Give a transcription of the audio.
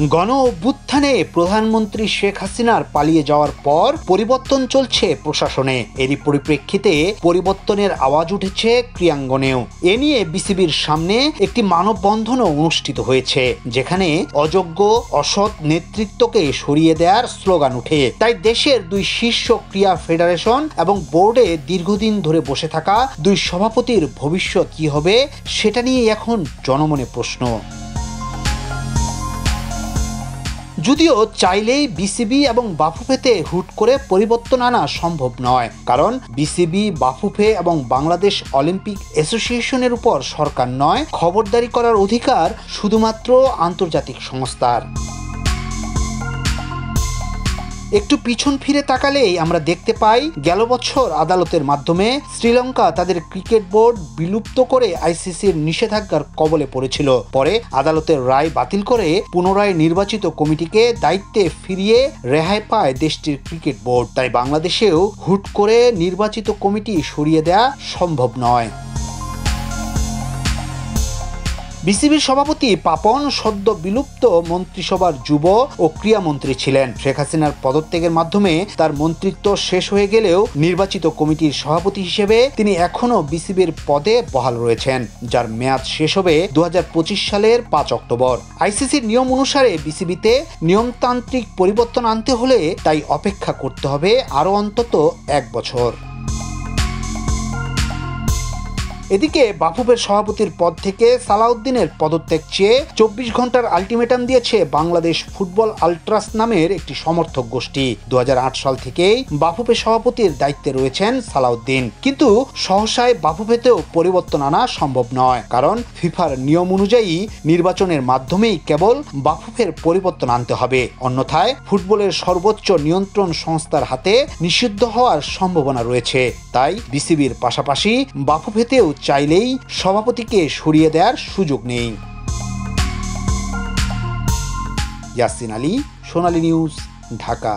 গণ অভ্যুত্থানে প্রধানমন্ত্রী শেখ হাসিনার পালিয়ে যাওয়ার পর পরিবর্তন চলছে প্রশাসনে। এরই পরিপ্রেক্ষিতে পরিবর্তনের আওয়াজ উঠেছে ক্রীড়াঙ্গনেও। এ নিয়ে বিসিবির সামনে একটি মানববন্ধনও অনুষ্ঠিত হয়েছে, যেখানে অযোগ্য অসৎ নেতৃত্বকে সরিয়ে দেওয়ার স্লোগান উঠে। তাই দেশের দুই শীর্ষ ক্রীড়া ফেডারেশন এবং বোর্ডে দীর্ঘদিন ধরে বসে থাকা দুই সভাপতির ভবিষ্যৎ কি হবে সেটা নিয়ে এখন জনমনে প্রশ্ন। যদিও চাইলেই বিসিবি এবং বাফুফেতে হুট করে পরিবর্তন আনা সম্ভব নয়, কারণ বিসিবি, বাফুফে এবং বাংলাদেশ অলিম্পিক অ্যাসোসিয়েশনের উপর সরকার নয়, খবরদারি করার অধিকার শুধুমাত্র আন্তর্জাতিক সংস্থার। একটু পিছন ফিরে তাকালেই আমরা দেখতে পাই, গেল বছর আদালতের মাধ্যমে শ্রীলঙ্কা তাদের ক্রিকেট বোর্ড বিলুপ্ত করে আইসিসির নিষেধাজ্ঞার কবলে পড়েছিল। পরে আদালতের রায় বাতিল করে পুনরায় নির্বাচিত কমিটিকে দায়িত্বে ফিরিয়ে রেহাই পায় দেশটির ক্রিকেট বোর্ড। তাই বাংলাদেশেও হুট করে নির্বাচিত কমিটি সরিয়ে দেওয়া সম্ভব নয়। বিসিবির সভাপতি পাপন সদ্য বিলুপ্ত মন্ত্রিসভার যুব ও ক্রীড়ামন্ত্রী ছিলেন। শেখ হাসিনার পদত্যাগের মাধ্যমে তার মন্ত্রিত্ব শেষ হয়ে গেলেও নির্বাচিত কমিটির সভাপতি হিসেবে তিনি এখনও বিসিবির পদে বহাল রয়েছেন, যার মেয়াদ শেষ হবে 2025 সালের 5 অক্টোবর। আইসিসির নিয়ম অনুসারে বিসিবিতে নিয়মতান্ত্রিক পরিবর্তন আনতে হলে তাই অপেক্ষা করতে হবে আরও অন্তত 1 বছর। এদিকে বাফুফের সভাপতির পদ থেকে সালাউদ্দিনের পদত্যাগ চেয়ে 24 ঘন্টার আলটিমেটাম দিয়েছে বাংলাদেশ ফুটবল আল্ট্রাস নামের একটি সমর্থক গোষ্ঠী। 2008 সাল থেকেই বাফুফের সভাপতির দায়িত্বে রয়েছেন সালাউদ্দিন, কিন্তু সহসায় বাফুফেতেও পরিবর্তন আনা সম্ভব নয়, কারণ ফিফার নিয়ম অনুযায়ী নির্বাচনের মাধ্যমেই কেবল বাফুফের পরিবর্তন আনতে হবে, অন্যথায় ফুটবলের সর্বোচ্চ নিয়ন্ত্রণ সংস্থার হাতে নিষিদ্ধ হওয়ার সম্ভাবনা রয়েছে। তাই বিসিবির পাশাপাশি বাফুফেতেও চাইলেই সভাপতিকে সরিয়ে দেওয়ার সুযোগ নেই। ইয়াসিন আলী, সোনালী নিউজ, ঢাকা।